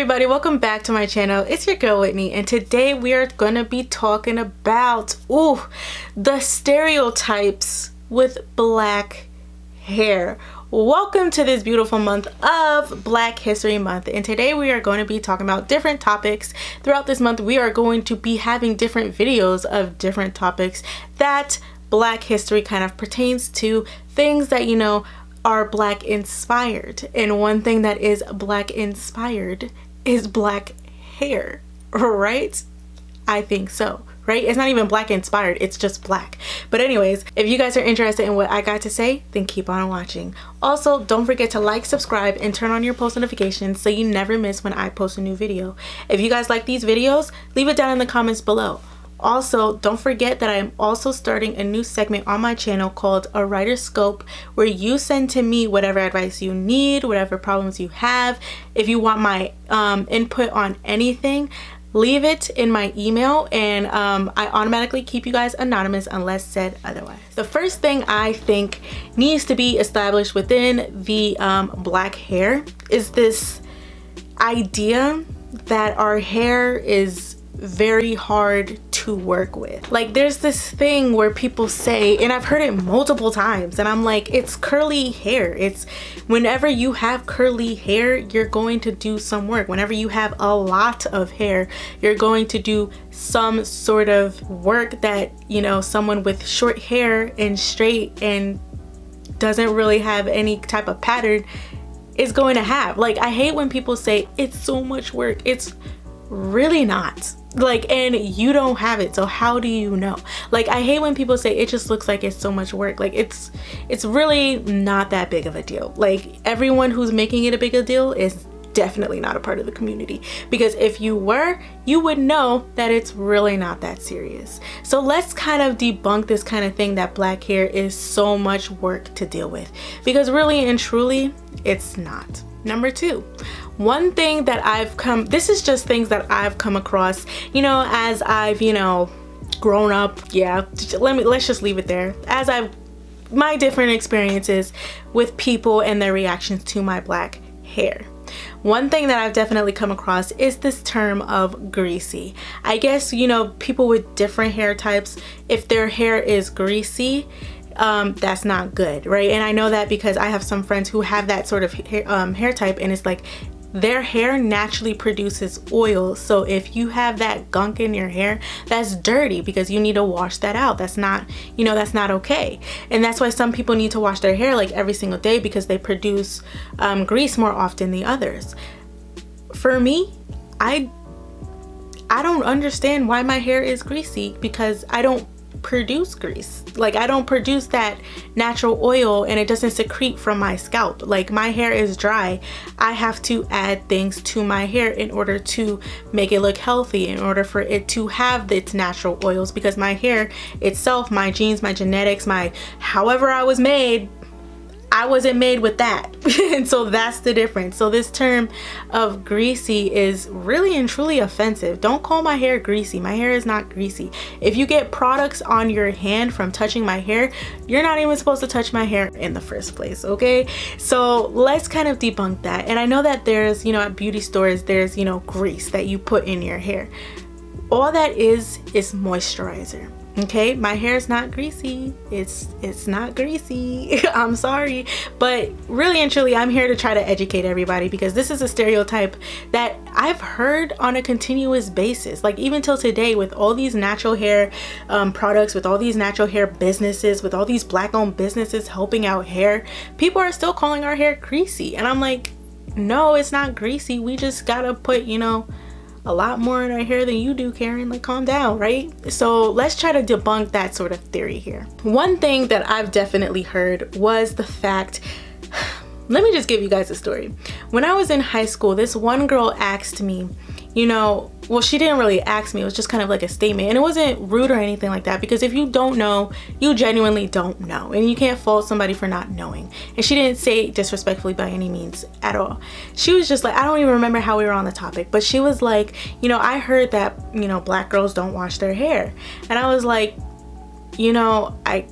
everybody, welcome back to my channel. It's your girl Whitney, and today we are gonna be talking about the stereotypes with black hair. Welcome to this beautiful month of Black History Month, and today we are going to be talking about different topics. Throughout this month we are going to be having different videos of different topics that Black history kind of pertains to, things that are Black inspired. And one thing that is Black inspired is black hair, right? I think so, right? It's not even Black inspired, it's just black. But anyways, if you guys are interested in what I got to say, then keep on watching. Also, don't forget to like, subscribe, and turn on your post notifications so you never miss when I post a new video. If you guys like these videos, leave it down in the comments below. Also, don't forget that I am also starting a new segment on my channel called A Writer's Scope, where you send to me whatever advice you need, whatever problems you have. If you want my input on anything, leave it in my email, and I automatically keep you guys anonymous unless said otherwise. The first thing I think needs to be established within the black hair is this idea that our hair is very hard to work with. Like, there's this thing where people say, and I've heard it multiple times, and I'm like, it's curly hair. It's whenever you have curly hair, you're going to do some work. Whenever you have a lot of hair, you're going to do some sort of work that someone with short hair and straight and doesn't really have any type of pattern is going to have. Like, I hate when people say it's so much work. It's really not. Like, and you don't have it, so how do you know? Like, I hate when people say it just looks like it's so much work. Like, it's really not that big of a deal. Like, everyone who's making it a big a deal is definitely not a part of the community, because if you were, you would know that it's really not that serious. So let's kind of debunk this kind of thing that black hair is so much work to deal with, because really and truly it's not. Number two, one thing that this is just things that I've come across, as I've, grown up. Yeah, let's just leave it there. As my different experiences with people and their reactions to my black hair. One thing that I've definitely come across is this term of greasy. I guess, people with different hair types, if their hair is greasy, that's not good, right? And I know that because I have some friends who have that sort of hair type, and it's like their hair naturally produces oil. So if you have that gunk in your hair, that's dirty, because you need to wash that out. That's not, that's not okay. And that's why some people need to wash their hair like every single day, because they produce grease more often than others. For me, I don't understand why my hair is greasy, because I don't produce grease. Like, I don't produce that natural oil, and it doesn't secrete from my scalp. Like, my hair is dry. I have to add things to my hair in order to make it look healthy, in order for it to have its natural oils, because my hair itself, my genes, my genetics, however I was made, I wasn't made with that. And so that's the difference. So this term of greasy is really and truly offensive. Don't call my hair greasy. My hair is not greasy. If you get products on your hand from touching my hair, you're not even supposed to touch my hair in the first place, okay? So let's kind of debunk that. And I know that there's, at beauty stores, there's, grease that you put in your hair. All that is moisturizer. Okay, my hair is not greasy. It's not greasy. I'm sorry, but really and truly, I'm here to try to educate everybody, because this is a stereotype that I've heard on a continuous basis. Like, even till today, with all these natural hair products, with all these natural hair businesses, with all these black-owned businesses helping out hair, people are still calling our hair greasy, and I'm like, no, it's not greasy. We just gotta put, a lot more in our hair than you do, Karen. Like, calm down, right? So let's try to debunk that sort of theory here. One thing that I've definitely heard was the fact, let me just give you guys a story. When I was in high school, this one girl asked me, well, she didn't really ask me, it was just kind of like a statement, and it wasn't rude or anything like that, because if you don't know, you genuinely don't know, and you can't fault somebody for not knowing. And she didn't say it disrespectfully by any means at all. She was just like, I don't even remember how we were on the topic, but she was like, I heard that, black girls don't wash their hair. And I was like, I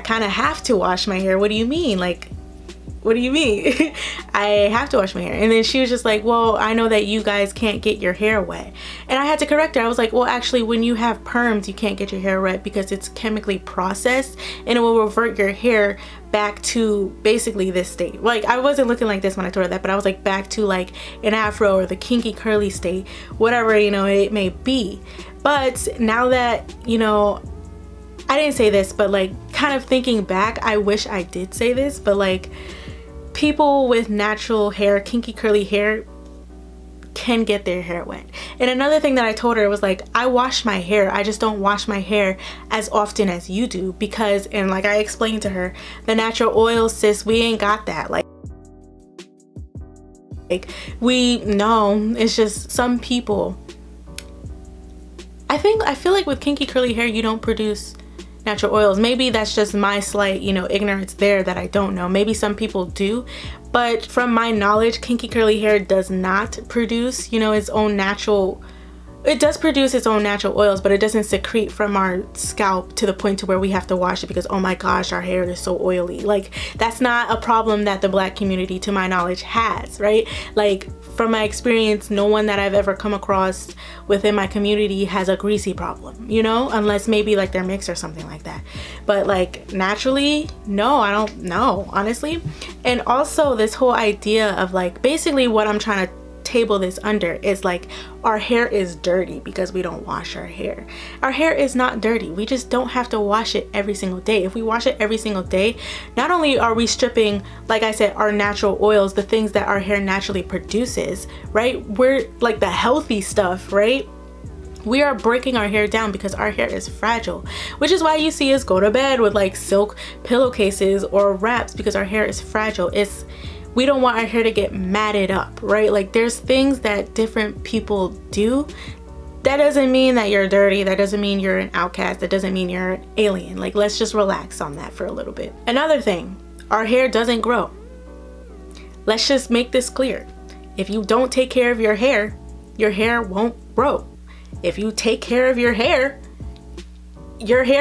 kind of have to wash my hair. What do you mean? Like, what do you mean? I have to wash my hair. And then she was just like, well, I know that you guys can't get your hair wet. And I had to correct her. I was like, well, actually, when you have perms, you can't get your hair wet because it's chemically processed and it will revert your hair back to basically this state. Like, I wasn't looking like this when I told her that, but I was like back to like an afro or the kinky curly state, whatever, you know, it may be. But now that, you know, I didn't say this, but like kind of thinking back, I wish I did say this, but like people with natural hair, kinky curly hair, can get their hair wet. And another thing that I told her was like, I wash my hair, I just don't wash my hair as often as you do because, and like I explained to her, the natural oil, sis, we ain't got that. Like we know, it's just some people. I feel like with kinky curly hair, you don't produce natural oils. Maybe that's just my slight, you know, ignorance there that I don't know. Maybe some people do, but from my knowledge, kinky curly hair does not produce, you know, its own natural. It does produce its own natural oils, but it doesn't secrete from our scalp to the point to where we have to wash it because, oh my gosh, our hair is so oily. Like, that's not a problem that the Black community, to my knowledge, has, right? Like, from my experience, no one that I've ever come across within my community has a greasy problem, you know, unless maybe like they're mixed or something like that. But like naturally, no, I don't know, honestly. And also this whole idea of like, basically what I'm trying to table this under is like, our hair is dirty because we don't wash our hair. Our hair is not dirty. We just don't have to wash it every single day. If we wash it every single day, not only are we stripping, like I said, our natural oils, the things that our hair naturally produces, right? We're like the healthy stuff, right? We are breaking our hair down because our hair is fragile, which is why you see us go to bed with like silk pillowcases or wraps, because our hair is fragile. We don't want our hair to get matted up, right? Like there's things that different people do. That doesn't mean that you're dirty. That doesn't mean you're an outcast. That doesn't mean you're an alien. Like, let's just relax on that for a little bit. Another thing, our hair doesn't grow. Let's just make this clear. If you don't take care of your hair won't grow. If you take care of your hair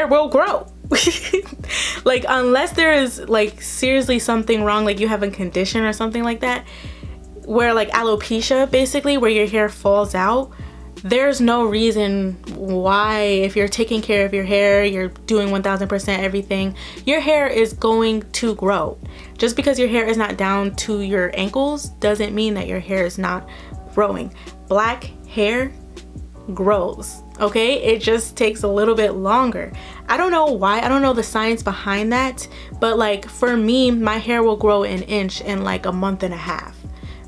will grow. Like, unless there is like seriously something wrong, like you have a condition or something like that, where like alopecia, basically, where your hair falls out, there's no reason why, if you're taking care of your hair, you're doing 1000% everything, your hair is going to grow. Just because your hair is not down to your ankles doesn't mean that your hair is not growing. Black hair grows, okay? It just takes a little bit longer. I don't know why, I don't know the science behind that, but like for me, my hair will grow an inch in like a month and a half,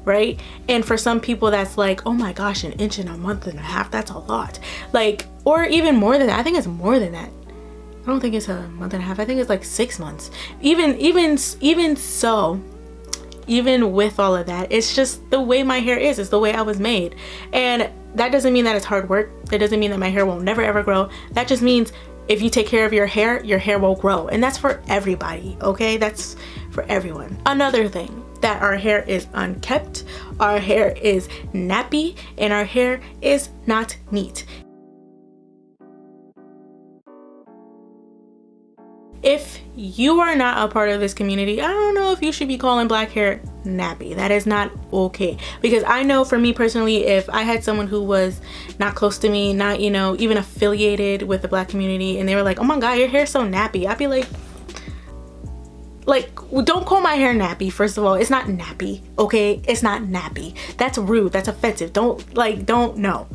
right? And for some people that's like, oh my gosh, an inch in a month and a half, that's a lot. Like, or even more than that. I think it's more than that. I don't think it's a month and a half. I think it's like 6 months. Even so, even with all of that, it's just the way my hair is. It's the way I was made. And that doesn't mean that it's hard work. That doesn't mean that my hair will never ever grow. That just means if you take care of your hair will grow. And that's for everybody, okay? That's for everyone. Another thing, that our hair is unkept, our hair is nappy, and our hair is not neat. If you are not a part of this community, I don't know if you should be calling black hair nappy. That is not okay. Because I know for me personally, if I had someone who was not close to me, not, you know, even affiliated with the black community, and they were like, oh my God, your hair's so nappy, I'd be like, don't call my hair nappy. First of all, it's not nappy, okay? It's not nappy. That's rude. That's offensive. Don't no.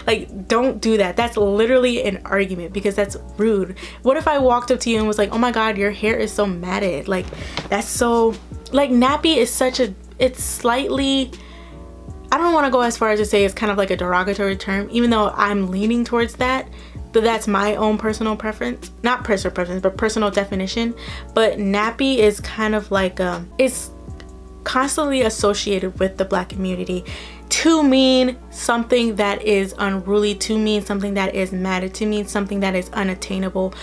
Like, don't do that. That's literally an argument, because that's rude. What if I walked up to you and was like, oh my God, your hair is so matted. Like, that's so, like, nappy is such a, it's slightly, I don't want to go as far as to say it's kind of like a derogatory term, even though I'm leaning towards that. But that's my own personal preference, not personal preference, but personal definition. But nappy is kind of like, it's constantly associated with the black community to mean something that is unruly, to mean something that is matted, to mean something that is unattainable,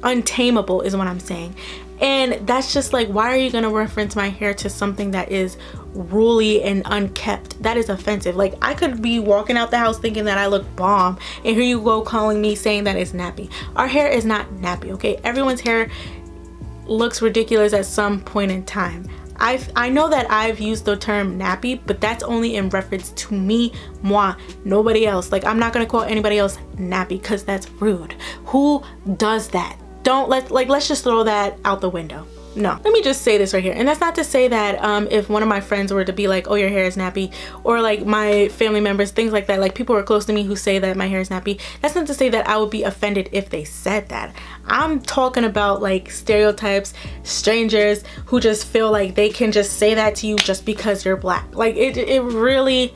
untamable is what I'm saying. And that's just like, why are you gonna reference my hair to something that is ruly and unkept? That is offensive. Like, I could be walking out the house thinking that I look bomb, and here you go calling me saying that it's nappy. Our hair is not nappy, okay? Everyone's hair looks ridiculous at some point in time. I know that I've used the term nappy, but that's only in reference to me, moi, nobody else. Like, I'm not gonna call anybody else nappy because that's rude. Who does that? Let's just throw that out the window. No, let me just say this right here. And that's not to say that if one of my friends were to be like, oh, your hair is nappy, or like my family members, things like that, like people who are close to me who say that my hair is nappy, that's not to say that I would be offended if they said that. I'm talking about like stereotypes, strangers who just feel like they can just say that to you just because you're black. Like it really,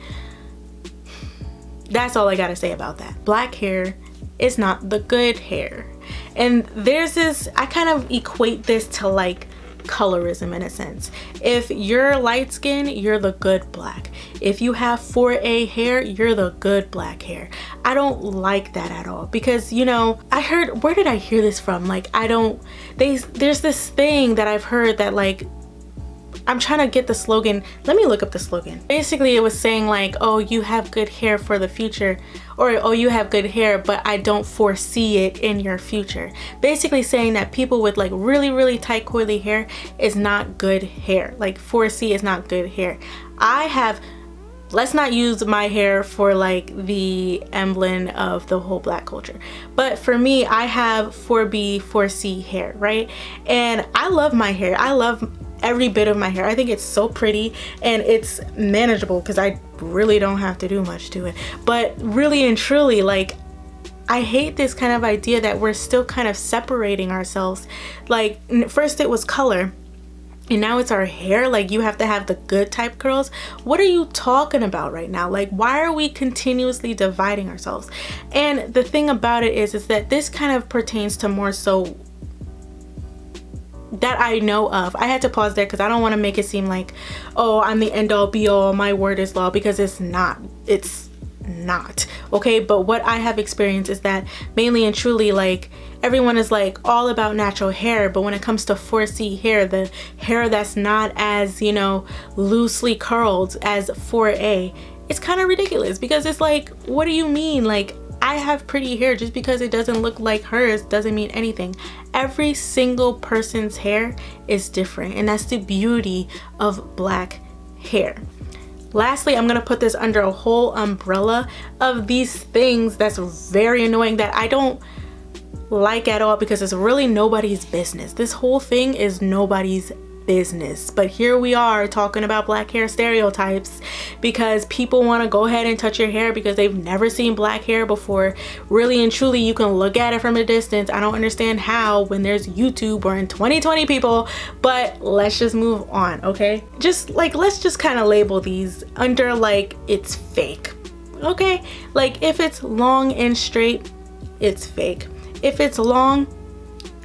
that's all I gotta say about that. Black hair is not the good hair. And there's this, I kind of equate this to like colorism in a sense. If you're light skin, you're the good black. If you have 4A hair, you're the good black hair. I don't like that at all because, you know, I heard, where did I hear this from? Like, there's this thing that I've heard that like, I'm trying to get the slogan. Let me look up the slogan. Basically, it was saying like, oh, you have good hair for the future, or oh, you have good hair, but I don't foresee it in your future. Basically saying that people with like really, really tight coily hair is not good hair. Like foresee is not good hair. Let's not use my hair for like the emblem of the whole black culture. But for me, I have 4B, 4C hair, right? And I love my hair. I love every bit of my hair. I think it's so pretty and it's manageable because I really don't have to do much to it. But really and truly, like, I hate this kind of idea that we're still kind of separating ourselves. Like, first it was color and now it's our hair. Like, you have to have the good type curls. What are you talking about right now? Like, why are we continuously dividing ourselves? And the thing about it is that this kind of pertains to more so that I know of. I had to pause there because I don't want to make it seem like, oh, I'm the end all be all, my word is law, because it's not. It's not. Okay, but what I have experienced is that mainly and truly, like, everyone is like all about natural hair, but when it comes to 4C hair, the hair that's not as, you know, loosely curled as 4A, it's kind of ridiculous because it's like, what do you mean? Like, I have pretty hair. Just because it doesn't look like hers doesn't mean anything. Every single person's hair is different, and that's the beauty of black hair. Lastly, I'm gonna put this under a whole umbrella of these things that's very annoying that I don't like at all because it's really nobody's business. This whole thing is nobody's business, but here we are talking about black hair stereotypes because people want to go ahead and touch your hair because they've never seen black hair before. Really and truly, you can look at it from a distance. I don't understand how when there's YouTube or in 2020 people, but let's just move on. Okay, just like, let's just kind of label these under like it's fake. Okay, like if it's long and straight, it's fake. If it's long,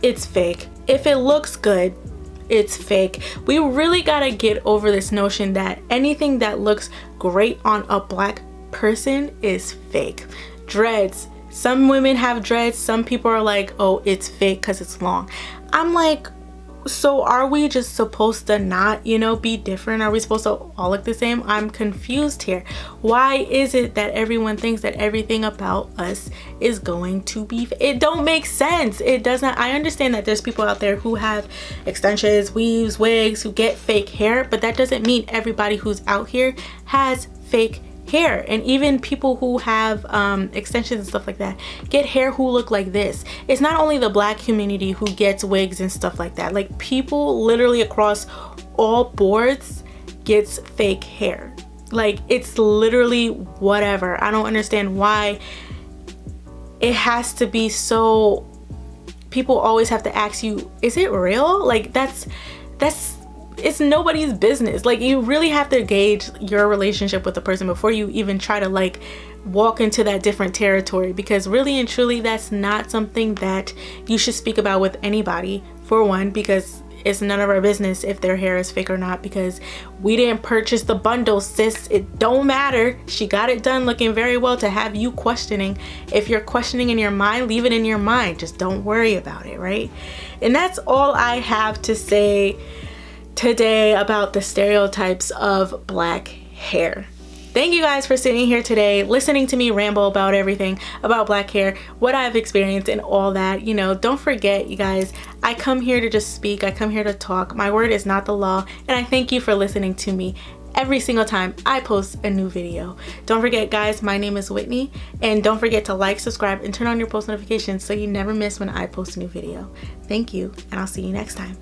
it's fake. If it looks good, it's fake. We really gotta get over this notion that anything that looks great on a black person is fake. Dreads. Some women have dreads. Some people are like, oh, it's fake because it's long. I'm like, so are we just supposed to not, you know, be different? Are we supposed to all look the same? I'm confused here. Why is it that everyone thinks that everything about us is going to be, it don't make sense. It doesn't. I understand that there's people out there who have extensions, weaves, wigs, who get fake hair, but that doesn't mean everybody who's out here has fake hair. And even people who have extensions and stuff like that get hair who look like this. It's not only the black community who gets wigs and stuff like that. Like, people literally across all boards gets fake hair. Like, it's literally whatever. I don't understand why it has to be so, people always have to ask you, is it real? Like, that's it's nobody's business. Like, you really have to gauge your relationship with the person before you even try to like walk into that different territory, because really and truly that's not something that you should speak about with anybody, for one, because it's none of our business if their hair is fake or not, because we didn't purchase the bundle, sis. It don't matter. She got it done looking very well to have you questioning. If you're questioning in your mind, leave it in your mind. Just don't worry about it, right? And that's all I have to say today about the stereotypes of black hair. Thank you guys for sitting here today, listening to me ramble about everything about black hair, what I've experienced and all that. You know, don't forget, you guys, I come here to just speak. I come here to talk. My word is not the law. And I thank you for listening to me every single time I post a new video. Don't forget, guys, my name is Whitney. And don't forget to like, subscribe, and turn on your post notifications so you never miss when I post a new video. Thank you, and I'll see you next time.